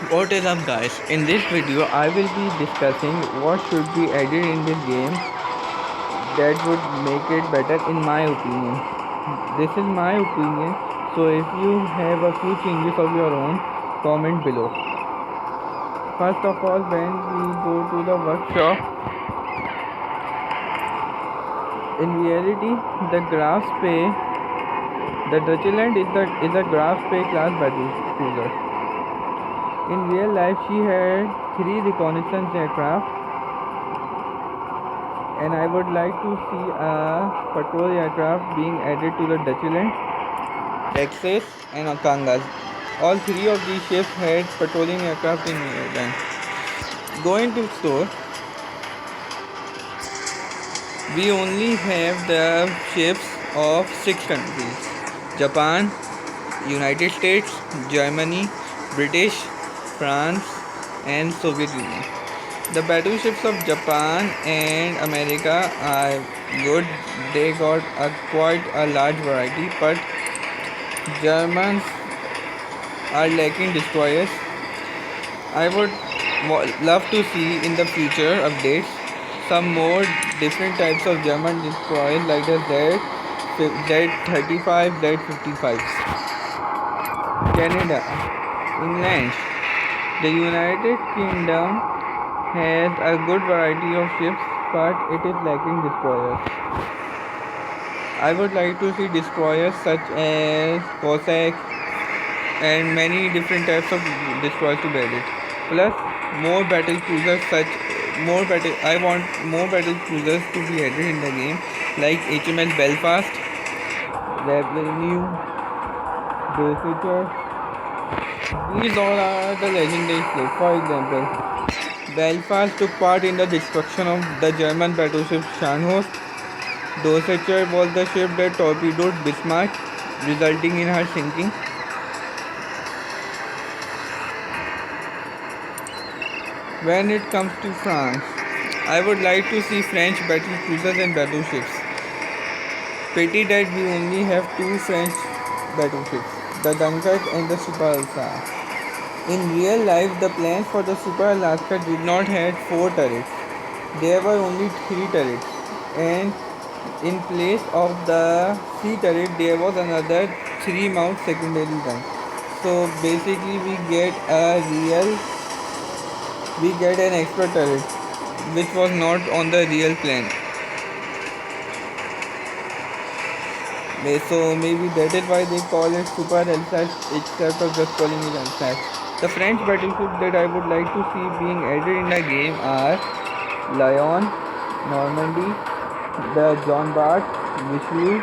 What is up guys, in this video I will be discussing what should be added in this game that would make it better in my opinion. This is my opinion, so if you have a few changes of your own, comment below. First of all, when we go to the workshop, in reality the Graf Spee, the Deutschland is a Graf Spee class battle cruiser. In real life she had 3 reconnaissance aircraft, and I would like to see a patrol aircraft being added to the Dutchland, Texas, and Okangas. All 3 of these ships had patrolling aircraft in them. Going to store, we only have the ships of 6 countries: Japan, United States, Germany, British, France, and Soviet Union. The battleships of Japan and America are good. They got quite a large variety, but Germans are lacking destroyers. I would love to see in the future updates some more different types of German destroyers like the Z35, Z55s. Canada, inland. The United Kingdom has a good variety of ships, but it is lacking destroyers. I would like to see destroyers such as Cossack and many different types of destroyers to be added. Plus, more battle cruisers such more battle. I want more battle cruisers to be added in the game, like HMS Belfast, Revenue, Dosager. These all are the legendary ships. For example, Belfast took part in the destruction of the German battleship Scharnhorst. Dosager was the ship that torpedoed Bismarck, resulting in her sinking. When it comes to France, I would like to see French battle cruisers and battleships. Pity that we only have 2 French battleships, the Dunkirk and the Super Alaska. In real life, the plans for the Super Alaska did not have 4 turrets. There were only 3 turrets, and in place of the C turret, there was another 3 mount secondary gun. So basically, we get an extra turret, which was not on the real plan. So maybe that is why they call it Super Alsace instead of just calling it Alsace. The French battleships that I would like to see being added in the game are Lyon, Normandy, the John Bart, Richelieu.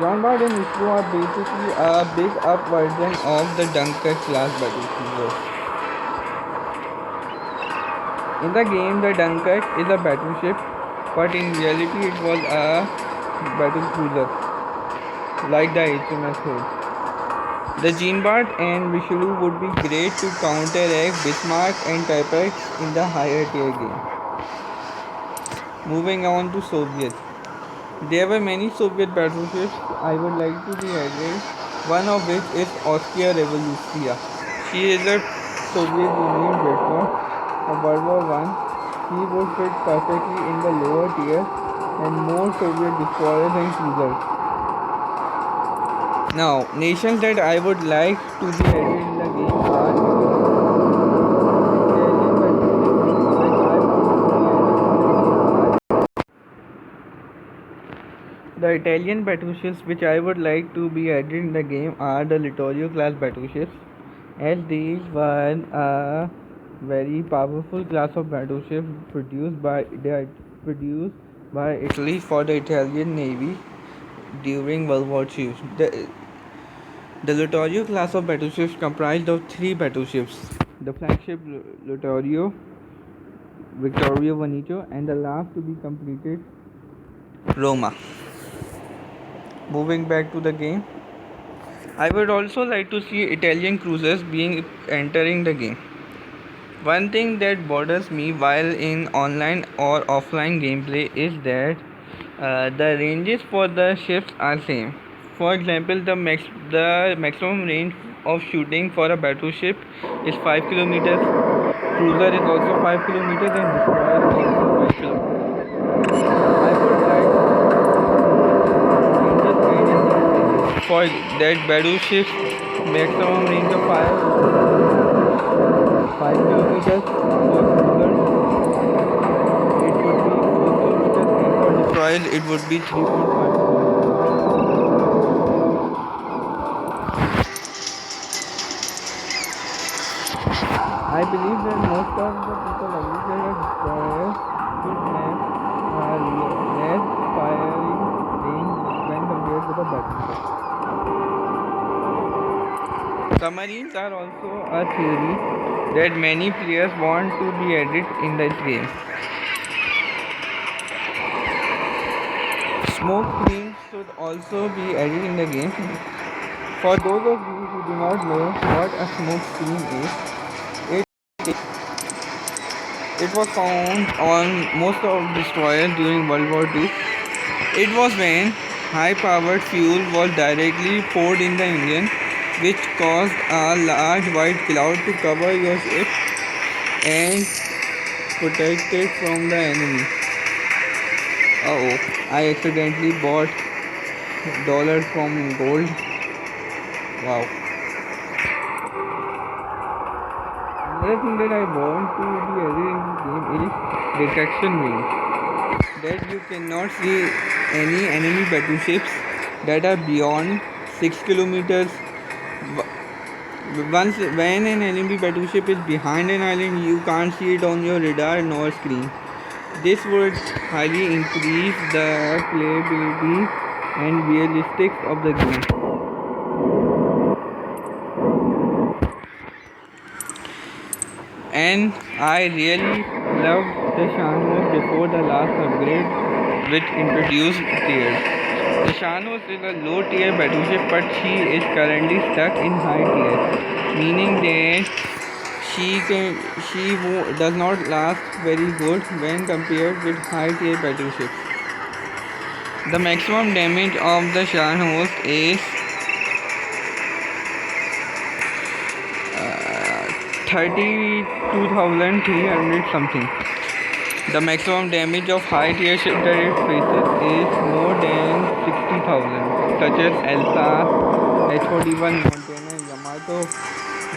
John Bart and Richelieu are basically a big up version of the Dunkirk class battleship. In the game, the Dunkirk is a battleship, but in reality it was a battle cruiser, like the HMS Hood. The Jean Bart and Richelieu would be great to counteract Bismarck and Typex in the higher tier game. Moving on to Soviet. There were many Soviet battleships I would like to be added, one of which is Oskar Revolutia. She is a Soviet Union dreadnought of World War I. She would fit perfectly in the lower tier and more Soviet destroyers and cruisers. Now, nations that I would like to be added in the game are the Italian battleships which I would like to be added in the game are the Littorio class battleships, as these were a very powerful class of battleships produced by Italy for the Italian Navy during World War II. The Littorio class of battleships comprised of 3 battleships: the flagship Littorio, Vittorio Veneto, and the last to be completed, Roma. Moving back to the game, I would also like to see Italian cruisers being entering the game. One thing that bothers me while in online or offline gameplay is that the ranges for the ships are same. For example, the maximum range of shooting for a battleship is 5 kilometers. Cruiser is also 5 kilometers and destroyer is also 5 kilometers. I would like ranges made in these ranges. For that battleship's maximum range of fire is 5 kilometers. For cruiser, it would be 4 kilometers, and for destroyers, it would be 3.5 kilometers. I believe that most of the people agree that a destroyer should have a less firing range when compared with a battleship. Submarines are also a theory that many players want to be added in this game. Smoke screens should also be added in the game. For those of you who do not know what a smoke screen is, it was found on most of destroyers during World War II. It was when high-powered fuel was directly poured in the engine, which caused a large white cloud to cover your ship and protect it from the enemy. Oh, I accidentally bought dollars from gold. Wow. Another thing that I want to be added in this game is detection range. That you cannot see any enemy battleships that are beyond 6 kilometers. Once when an enemy battleship is behind an island, you can't see it on your radar nor screen. This would highly increase the playability and realistics of the game. And I really loved the Shanhos before the last upgrade, which introduced tiers. The Shanhos is a low tier battleship, but she is currently stuck in high tier, meaning that she does not last very good when compared with high tier battleships. The maximum damage of the Shanhos is 32,300 something. The maximum damage of high tier ship that it faces is more than 60,000, such as Elsa, H41, Montana, and Yamato.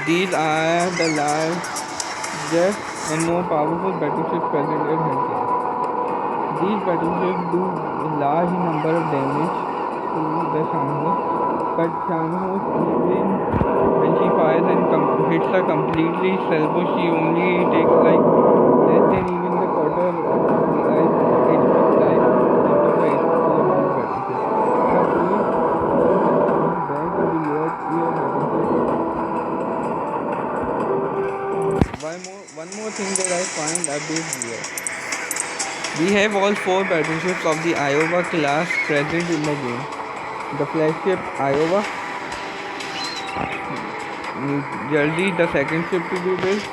These are the largest and more powerful battleships present at Hunting. These battleships do a large number of damage to the Shanhos, but Shanhos, even when she fires and hits her completely salvo, she only takes like less than even the quarter of the HP life out of the HP of these battleships. So please back in the your battleship. One more thing that I find a bit weird. We have all 4 battleships of the Iowa class present in the game. The flagship Iowa, New Jersey, the second ship to be built,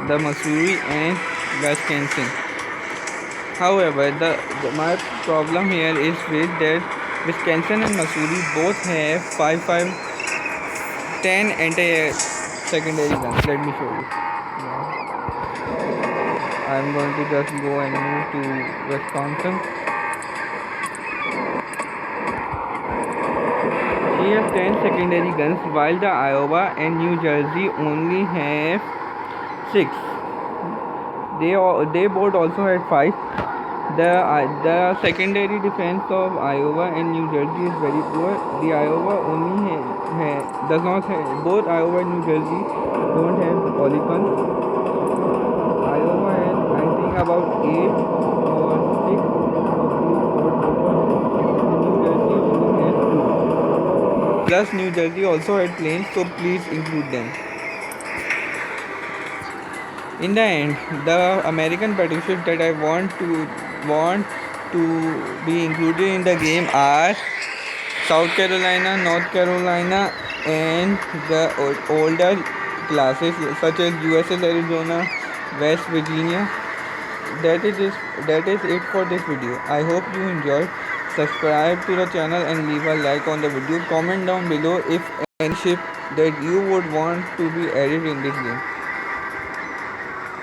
the Missouri, and Wisconsin. However, my problem here is with that Wisconsin and Missouri both have 5.5.10 anti-secondary guns. Let me show you. I'm going to just go and move to Wisconsin. She has 10 secondary guns, while the Iowa and New Jersey only have 6. They both also had 5. The secondary defense of Iowa and New Jersey is very poor. The Iowa only does not have, both Iowa and New Jersey don't have polyguns. Iowa has, I think, about 8 or 6 of these quadruples, and New Jersey only has 2. Plus, New Jersey also had planes, so please include them. In the end, the American battleships that I want to be included in the game are South Carolina, North Carolina, and the older classes such as USS Arizona, West Virginia. That is it for this video. I hope you enjoyed. subscribe to the channel and leave a like on the video. Comment down below if any ship that you would want to be added in this game.